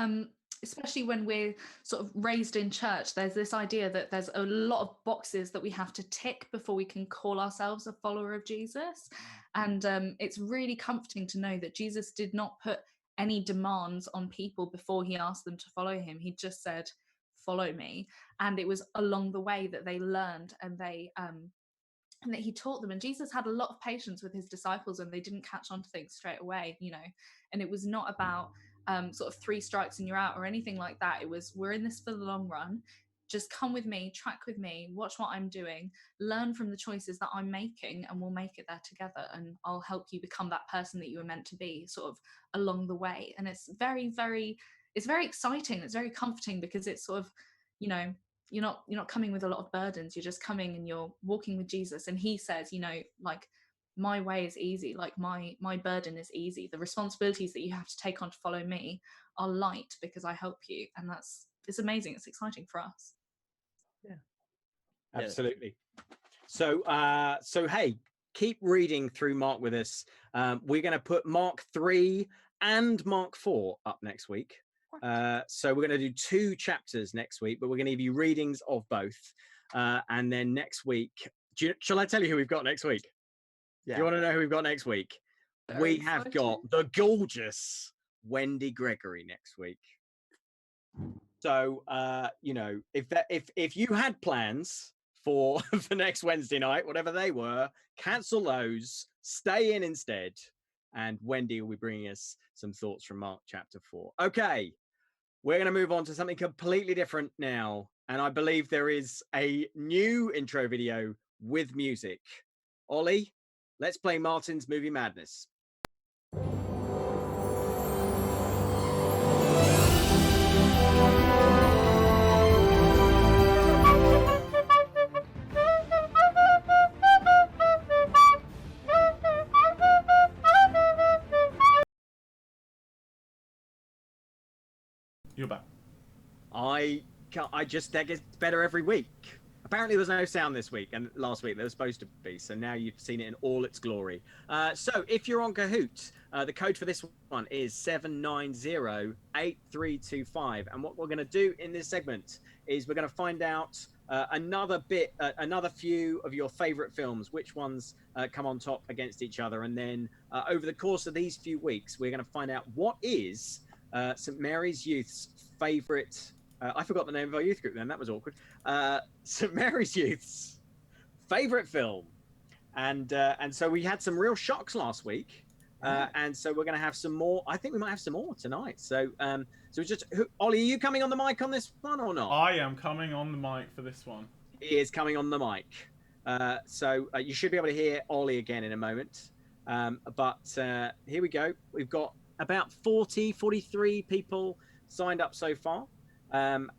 especially when we're sort of raised in church, there's this idea that there's a lot of boxes that we have to tick before we can call ourselves a follower of Jesus. And it's really comforting to know that Jesus did not put any demands on people before he asked them to follow him. He just said, "Follow me." And it was along the way that they learned, and they and that he taught them. And Jesus had a lot of patience with his disciples, and they didn't catch on to things straight away, and it was not about sort of 3 strikes and you're out or anything like that. It was, we're in this for the long run. Just come with me, track with me, watch what I'm doing, learn from the choices that I'm making, and we'll make it there together. And I'll help you become that person that you were meant to be, sort of along the way. And it's very, very, it's very exciting. It's very comforting, because it's sort of, you're not coming with a lot of burdens. You're just coming and you're walking with Jesus. And he says, like, my way is easy. Like, my burden is easy. The responsibilities that you have to take on to follow me are light, because I help you. And it's amazing. It's exciting for us. Yeah, absolutely. So hey, keep reading through Mark with us. We're going to put Mark 3 and Mark 4 up next week. So we're going to do 2 chapters next week, but we're going to give you readings of both. And then next week, shall I tell you who we've got next week? Yeah. Do you want to know who we've got next week? We have got the gorgeous Wendy Gregory next week. So, if you had plans for next Wednesday night, whatever they were, cancel those, stay in instead. And Wendy will be bringing us some thoughts from Mark chapter 4. Okay, we're going to move on to something completely different now. And I believe there is a new intro video with music. Ollie, let's play Martin's Movie Madness. You're back. I just that gets better every week. Apparently, there was no sound this week, and last week there was supposed to be. So now you've seen it in all its glory. So if you're on Kahoot, the code for this one is 7908325. And what we're going to do in this segment is we're going to find out another few of your favourite films, which ones come on top against each other, and then over the course of these few weeks, we're going to find out what is St Mary's Youth's favourite. I forgot the name of our youth group then. That was awkward. St Mary's Youth's favourite film, and so we had some real shocks last week, and so we're going to have some more. I think we might have some more tonight. So Ollie, are you coming on the mic on this one or not? I am coming on the mic for this one. He is coming on the mic. So you should be able to hear Ollie again in a moment. But here we go. We've got about 43 people signed up so far. And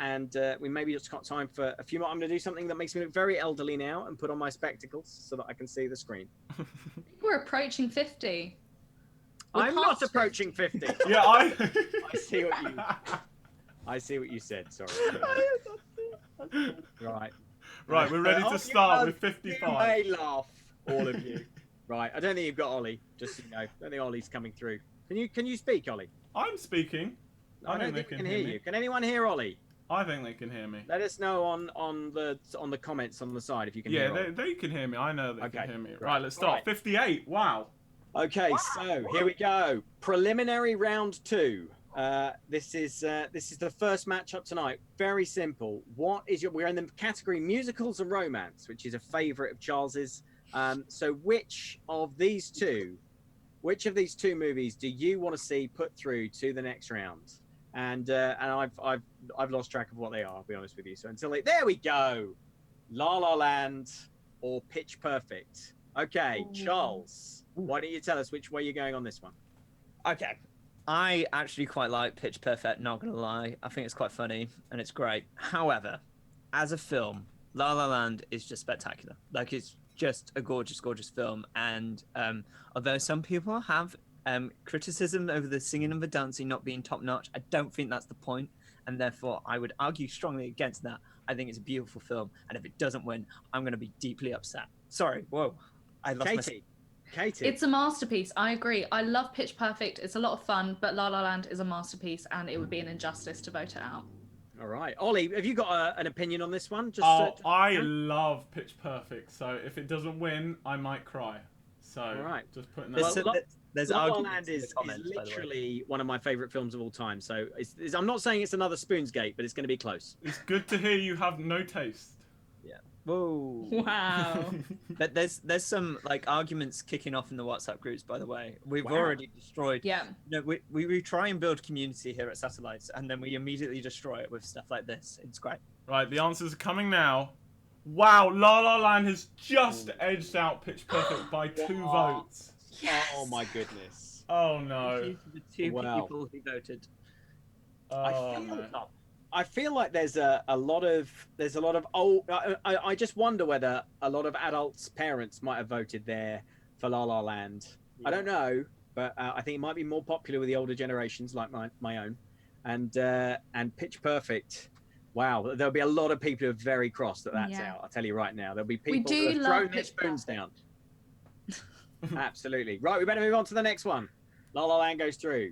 we maybe just got time for a few more. I'm going to do something that makes me look very elderly now and put on my spectacles so that I can see the screen. We're approaching 50. I'm not approaching 50. Yeah, I see what you said. Sorry. Right. Right, we're ready to start with 55. You may laugh, all of you. Right. I don't think you've got Ollie. Just so you know, I don't think Ollie's coming through. Can you speak, Ollie? I'm speaking. I don't think they can hear you. Can anyone hear Ollie? I think they can hear me. Let us know on the comments on the side if you can hear. Yeah, they can hear me. I know they can hear me. Right. Right, let's start. Right. 58. Wow. Okay, so here we go. Preliminary round 2. This is the first matchup tonight. Very simple. We're in the category musicals and romance, which is a favourite of Charles's. So which of these two movies do you want to see put through to the next round? And I've lost track of what they are, I'll be honest with you. So there we go. La La Land or Pitch Perfect. Okay, Charles, why don't you tell us which way you're going on this one? Okay. I actually quite like Pitch Perfect, not gonna lie. I think it's quite funny and it's great. However, as a film, La La Land is just spectacular. Like, it's just a gorgeous, gorgeous film. And although some people have criticism over the singing and the dancing not being top notch, I don't think that's the point. And therefore, I would argue strongly against that. I think it's a beautiful film. And if it doesn't win, I'm going to be deeply upset. Sorry. Whoa. I lost Katie. It's a masterpiece. I agree. I love Pitch Perfect. It's a lot of fun, but La La Land is a masterpiece, and it would be an injustice to vote it out. All right, Ollie, have you got an opinion on this one? I love Pitch Perfect, so if it doesn't win, I might cry. So all right, just putting that. There's La La arguments Land in the comments, is by the way. literally one of my favourite films of all time. So I'm not saying it's another Spoonsgate, but it's going to be close. It's good to hear you have no taste. Yeah. Whoa. Wow. But there's some like arguments kicking off in the WhatsApp groups, by the way. We've already destroyed. Yeah. No, we try and build community here at Satellites, and then we immediately destroy it with stuff like this. It's great. Right, the answers are coming now. Wow, La La Land has just edged out Pitch Perfect by 2 votes. Yes. Oh my goodness. Oh no. Thank you to the 2 people who voted. I feel like there's a lot of old. I just wonder whether a lot of adults' parents might have voted there for La La Land. Yeah. I don't know, but I think it might be more popular with the older generations, like my own, and Pitch Perfect. Wow, there'll be a lot of people who are very cross that that's out. I'll tell you right now, there'll be people who have thrown their spoons down. Absolutely. Right, we better move on to the next one. La La Land goes through.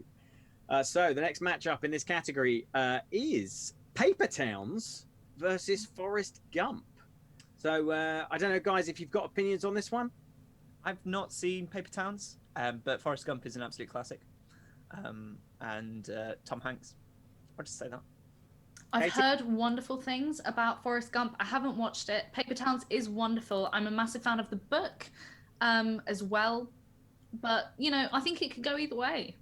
So the next matchup in this category is Paper Towns versus Forrest Gump. So I don't know, guys, if you've got opinions on this one. I've not seen Paper Towns, but Forrest Gump is an absolute classic. And Tom Hanks. I'll just say that. I've heard wonderful things about Forrest Gump. I haven't watched it. Paper Towns is wonderful. I'm a massive fan of the book as well. But, I think it could go either way.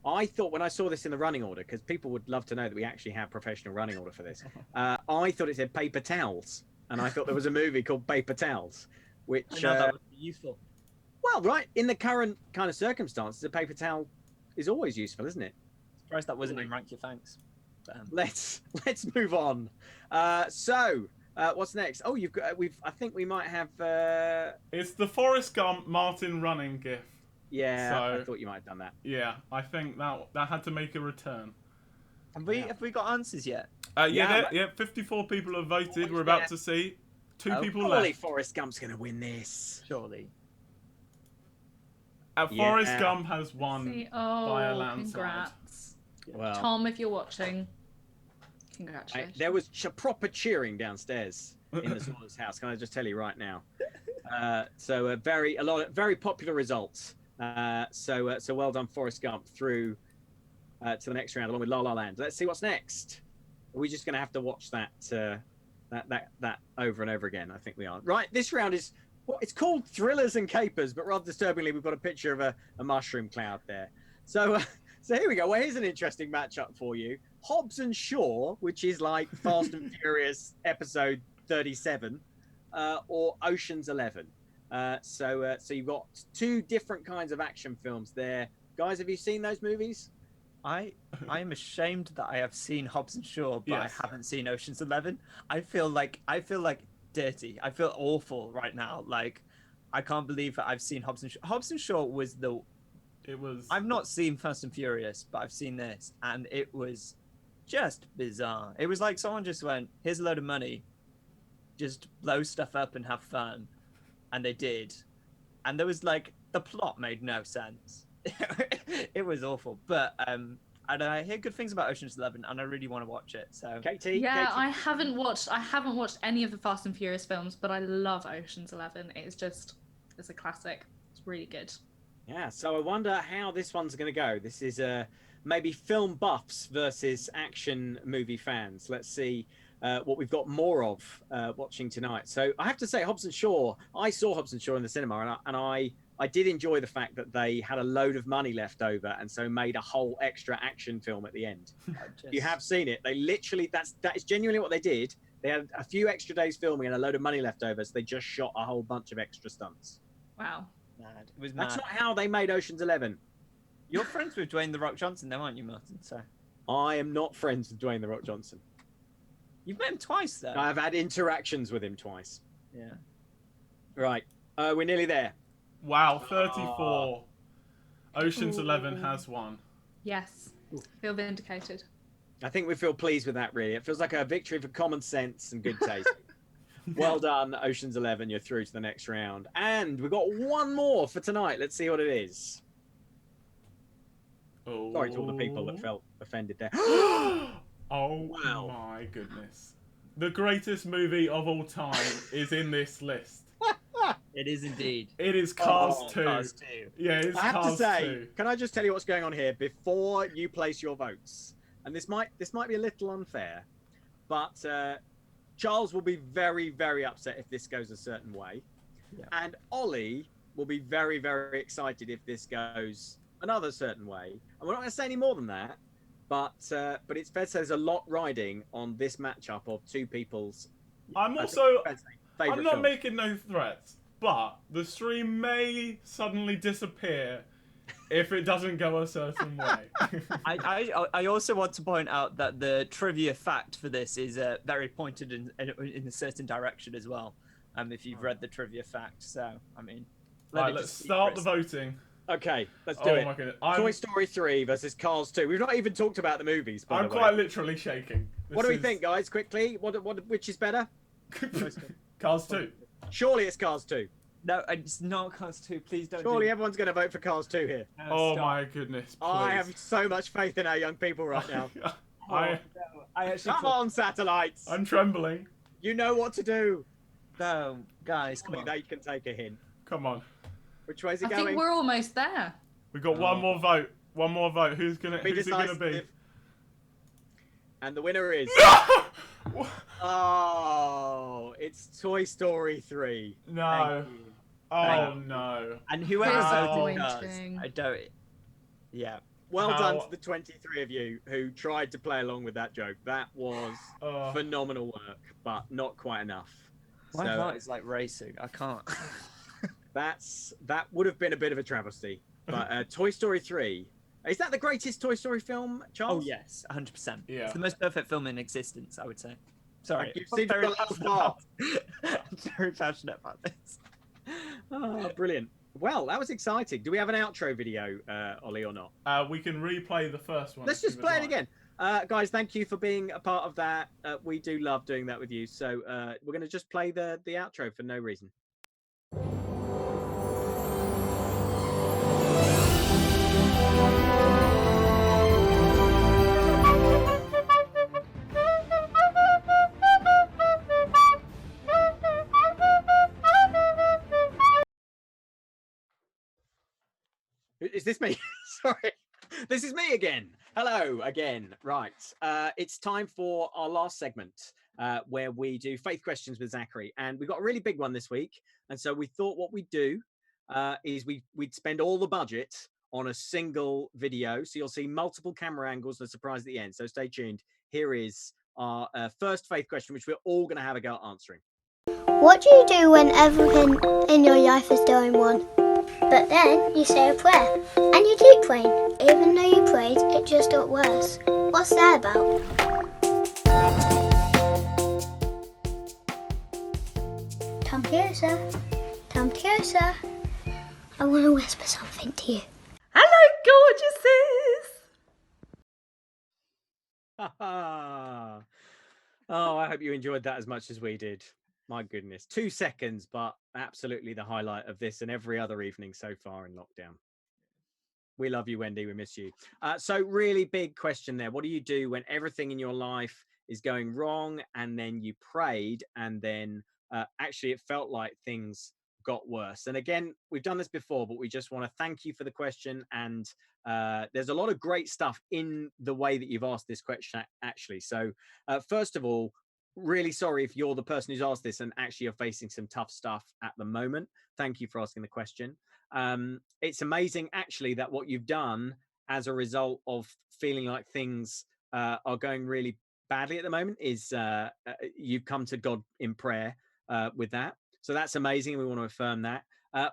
I thought when I saw this in the running order, because people would love to know that we actually have professional running order for this, I thought it said Paper Towels. And I thought there was a movie called Paper Towels, which... that would be useful. Well, right, in the current kind of circumstances, a paper towel is always useful, isn't it? Surprised that wasn't in Rank Your Thanks. Let's move on. So what's next? Oh, I think we might have. It's the Forrest Gump Martin running gif. Yeah, so, I thought you might have done that. Yeah, I think that had to make a return. Have we got answers yet? Yeah, 54 people have voted. We're about to see 2 people Surely left. Forrest Gump's going to win this. Surely. Forrest Gump has won See, by a oh, landslide. congrats. Well, Tom, if you're watching, congratulations. there was proper cheering downstairs in the Swallows house. Can I just tell you right now? So very popular results. So well done, Forrest Gump, through to the next round along with La La Land. Let's see what's next. Are we just going to have to watch that over and over again? I think we are. Right, this round is it's called Thrillers and Capers, but rather disturbingly, we've got a picture of a mushroom cloud there. So here we go. Well, here's an interesting matchup for you: Hobbs and Shaw, which is like Fast and Furious episode 37, or Ocean's 11. So you've got 2 different kinds of action films there. Guys, have you seen those movies? I am ashamed that I have seen Hobbs and Shaw, but Yes. I haven't seen Ocean's 11. I feel like dirty. I feel awful right now. Like, I can't believe that I've seen Hobbs and Shaw. Hobbs and Shaw was It was. I've not seen Fast and Furious, but I've seen this, and it was just bizarre. It was like someone just went, "Here's a load of money, just blow stuff up and have fun," and they did. And there was like the plot made no sense. It was awful, but and I hear good things about Ocean's 11, and I really want to watch it. So Katie? Yeah, Katie? I haven't watched any of the Fast and Furious films, but I love Ocean's 11. It's a classic. It's really good. Yeah, so I wonder how this one's going to go. This is maybe film buffs versus action movie fans. Let's see what we've got more of watching tonight. So I have to say, Hobbs and Shaw, I saw Hobbs and Shaw in the cinema, and I did enjoy the fact that they had a load of money left over, and so made a whole extra action film at the end. You have seen it. They literally, that is genuinely what they did. They had a few extra days filming and a load of money left over, so they just shot a whole bunch of extra stunts. Wow. mad. It was That's mad. not how they made Ocean's 11. You're friends with Dwayne the Rock Johnson, though, aren't you, Martin? So I am not friends with Dwayne the Rock Johnson. you've met him twice, though. I've had interactions with him twice. Yeah. Right, we're nearly there. Wow, 34. Ocean's 11 has won. Yes. Feel vindicated. I think we feel pleased with that, really. It feels like a victory for common sense and good taste. Well done, Ocean's 11. You're through to the next round. And we've got one more for tonight. Let's see what it is. Oh. Sorry to all the people that felt offended there. Oh Wow. my goodness. The greatest movie of all time is in this list. It is indeed. It is Cars 2. Cars 2. Yeah, it's I have Cars to say, 2. can I just tell you what's going on here before you place your votes? And this might be a little unfair, but Charles will be very, very upset if this goes a certain way, Yeah. and Ollie will be very, very excited if this goes another certain way. And we're not going to say any more than that, but it's fair to say there's a lot riding on this matchup of two people's. I'm I think also. it's fair to say, favourite I'm not films. making no threats, but the stream may suddenly disappear if it doesn't go a certain way. I also want to point out that the trivia fact for this is very pointed in a certain direction as well. If you've read the trivia fact, so I mean, Right, let's start the voting. Okay, let's do Oh it. my goodness. Toy Story 3 versus Cars 2. We've not even talked about the movies. By I'm the way. quite literally shaking. What do we think, guys? Quickly, which is better? Cars 2. Surely it's Cars 2. No, it's not Cars 2. Please don't. Surely do everyone's going to vote for Cars 2 here. No, Oh stop. my goodness. I please. have so much faith in our young people right now. I, No, I actually. Come on, satellites. I'm trembling. You know what to do. No, guys, come on. They can take a hint. Come on. Which way is it I going? think we're almost there. We got one more vote. One more vote. Who's it gonna be? decisive. And the winner is. Oh, it's Toy Story 3. No. Thank you. Oh Thank no. And whoever voted Cars, Disappointing. I don't. Yeah. Well How- done to the 23 of you who tried to play along with that joke. That was Oh. phenomenal work, but not quite enough. My So heart is like racing. I can't. that would have been a bit of a travesty. But Toy Story 3, is that the greatest Toy Story film, Oh Charles? yes, 100%. Yeah. It's the most perfect film in existence, I would say. Sorry, You've I'm seen very the last passionate part. about- I'm very passionate about this. Oh, brilliant. Well, that was exciting. Do we have an outro video, Ollie, or not? We can replay the first one. Let's if just you play would it like. again. Guys, thank you for being a part of that. We do love doing that with you. So we're going to just play the outro for no reason. Is this me? Sorry. This is me again. Hello again. Right. It's time for our last segment where we do faith questions with Zachary. And we've got a really big one this week. And so we thought what we'd do is we'd spend all the budget on a single video. So you'll see multiple camera angles and a surprise at the end. So stay tuned. Here is our first faith question, which we're all going to have a go at answering. What do you do when everything in your life is going wrong? But then you say a prayer, and you keep praying. Even though you prayed, it just got worse. What's that about? Come closer. Come closer. I want to whisper something to you. Hello, gorgeouses! Oh, I hope you enjoyed that as much as we did. My goodness, 2 seconds, but absolutely the highlight of this and every other evening so far in lockdown. We love you, Wendy. We miss you. So really big question there. What do you do when everything in your life is going wrong and then you prayed and then actually it felt like things got worse? And again, we've done this before, but we just want to thank you for the question. And there's a lot of great stuff in the way that you've asked this question, actually. So first of all, really sorry if you're the person who's asked this and actually you're facing some tough stuff at the moment. Thank you for asking the question. It's amazing actually that what you've done as a result of feeling like things are going really badly at the moment is you've come to God in prayer with that. So that's amazing. And we want to affirm that.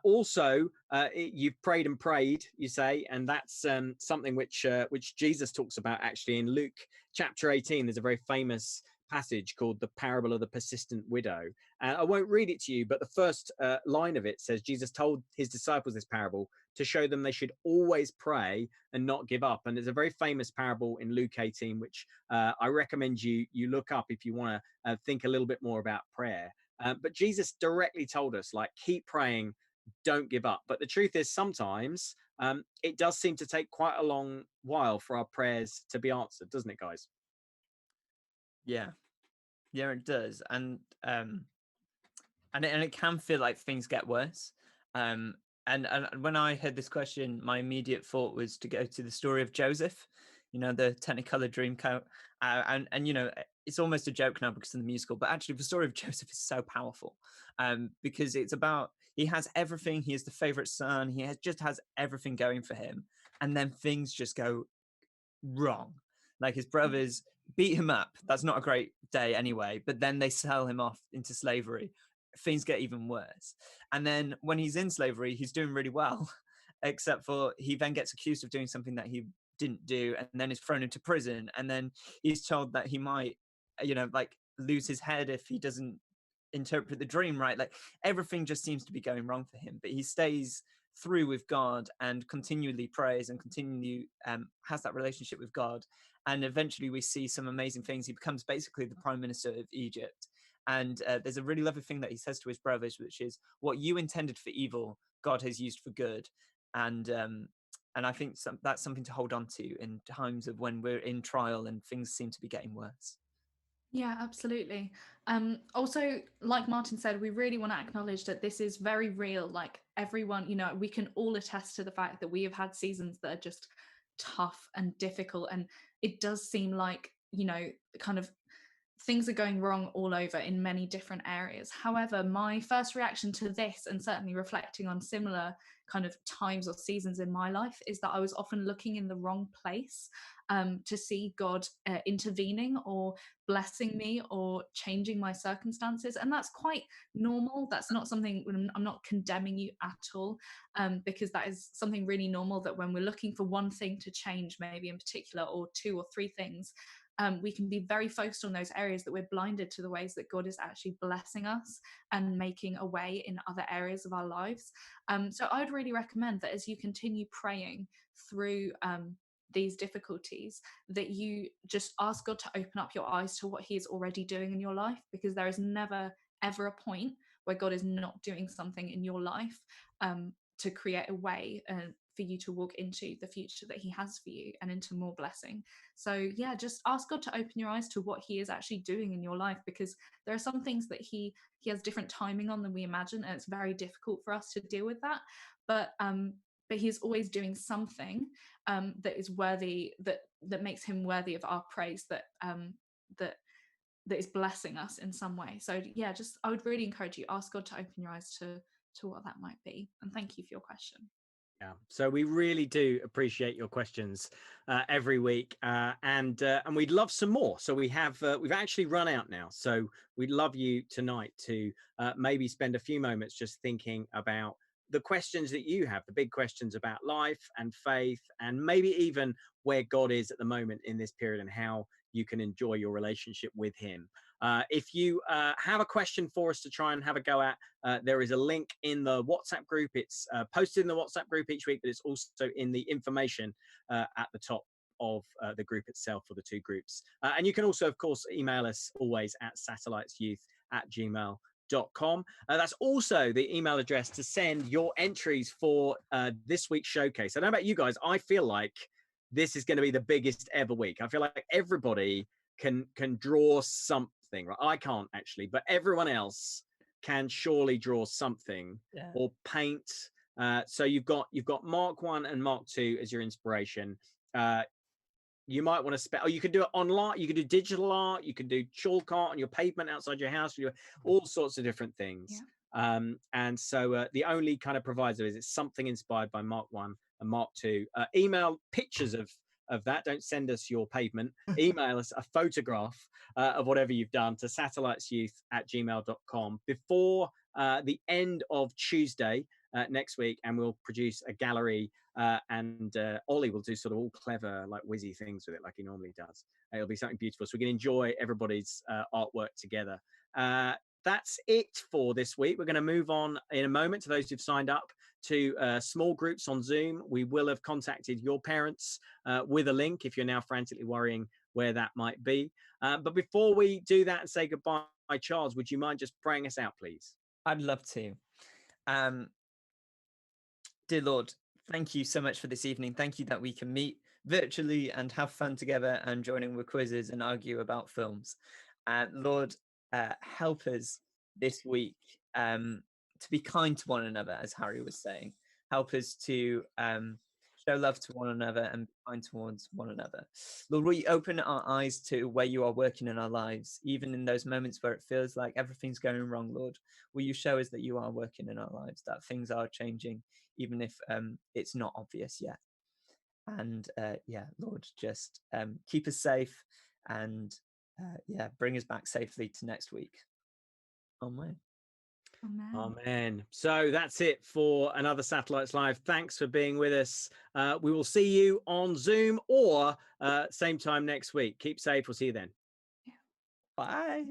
Also, you've prayed and prayed, you say, and that's something which Jesus talks about actually in Luke chapter 18. There's a very famous passage called the parable of the persistent widow. And I won't read it to you, but the first line of it says Jesus told his disciples this parable to show them they should always pray and not give up. And there's a very famous parable in Luke 18, which I recommend you look up if you want to think a little bit more about prayer. But Jesus directly told us, like, keep praying, don't give up. But the truth is sometimes it does seem to take quite a long while for our prayers to be answered, doesn't it, guys? Yeah, it does, and it can feel like things get worse. And when I heard this question, my immediate thought was to go to the story of Joseph, the Technicolor Dreamcoat, and it's almost a joke now because of the musical, but actually the story of Joseph is so powerful, because it's about he has everything. He is the favorite son. He just has everything going for him, and then things just go wrong. Like his brothers beat him up. That's not a great day anyway, but then they sell him off into slavery. Things get even worse. And then when he's in slavery, he's doing really well, except for he then gets accused of doing something that he didn't do and then is thrown into prison. And then he's told that he might, lose his head if he doesn't interpret the dream right. Like everything just seems to be going wrong for him, but he stays through with God and continually prays and continually has that relationship with God. And eventually we see some amazing things. He becomes basically the prime minister of Egypt. And there's a really lovely thing that he says to his brothers, which is, what you intended for evil, God has used for good. And I think that's something to hold on to in times of when we're in trial and things seem to be getting worse. Yeah, absolutely. Also, like Martin said, we really want to acknowledge that this is very real. Like everyone, we can all attest to the fact that we have had seasons that are just tough and difficult. And it does seem like, kind of things are going wrong all over in many different areas. However, my first reaction to this, and certainly reflecting on similar kind of times or seasons in my life, is that I was often looking in the wrong place to see God intervening or blessing me or changing my circumstances. And that's quite normal. That's not something, I'm not condemning you at all, because that is something really normal, that when we're looking for one thing to change, maybe in particular, or two or three things, we can be very focused on those areas that we're blinded to the ways that God is actually blessing us and making a way in other areas of our lives. So I would really recommend that as you continue praying through these difficulties, that you just ask God to open up your eyes to what he is already doing in your life, because there is never ever a point where God is not doing something in your life to create a way for you to walk into the future that he has for you and into more blessing. So yeah, just ask God to open your eyes to what he is actually doing in your life, because there are some things that he has different timing on than we imagine, and it's very difficult for us to deal with that. But he's always doing something that is worthy, that makes him worthy of our praise, that is blessing us in some way. So yeah, just I would really encourage you, ask God to open your eyes to what that might be. And thank you for your question. Yeah, so we really do appreciate your questions every week, and we'd love some more. So we've actually run out now. So we'd love you tonight to maybe spend a few moments just thinking about the questions that you have, the big questions about life and faith, and maybe even where God is at the moment in this period and how you can enjoy your relationship with him. If you have a question for us to try and have a go at, there is a link in the WhatsApp group. It's posted in the WhatsApp group each week, but it's also in the information at the top of the group itself, for the two groups. And you can also, of course, email us always at satellitesyouth@gmail.com. That's also the email address to send your entries for this week's showcase. I don't know about you guys, I feel like this is going to be the biggest ever week. I feel like everybody can draw something, right? I can't actually, but everyone else can surely draw something or paint. So you've got Mark 1 and Mark 2 as your inspiration. You might want to spend, or you could do it online. You could do digital art. You could do chalk art on your pavement outside your house. You do all sorts of different things. Yeah. And so the only kind of proviso is it's something inspired by Mark 1 and Mark 2. Email pictures of that. Don't send us your pavement. Email us a photograph of whatever you've done to satellitesyouth@gmail.com before the end of Tuesday next week, and we'll produce a gallery, and Ollie will do sort of all clever, like whizzy things with it, like he normally does. It'll be something beautiful, so we can enjoy everybody's artwork together. That's it for this week. We're going to move on in a moment to those who've signed up to small groups on Zoom. We will have contacted your parents with a link if you're now frantically worrying where that might be. But before we do that and say goodbye, Charles, would you mind just praying us out, please? I'd love to. Dear Lord, thank you so much for this evening. Thank you that we can meet virtually and have fun together and join in with quizzes and argue about films. Lord, help us this week to be kind to one another, as Harry was saying. Help us to show love to one another and be kind towards one another. Lord, will you open our eyes to where you are working in our lives, even in those moments where it feels like everything's going wrong, Lord? Will you show us that you are working in our lives, that things are changing, even if it's not obvious yet? And Lord, just keep us safe and bring us back safely to next week. Amen. Amen. So that's it for another Satellites Live. Thanks for being with us. We will see you on Zoom or same time next week. Keep safe. We'll see you then. Bye.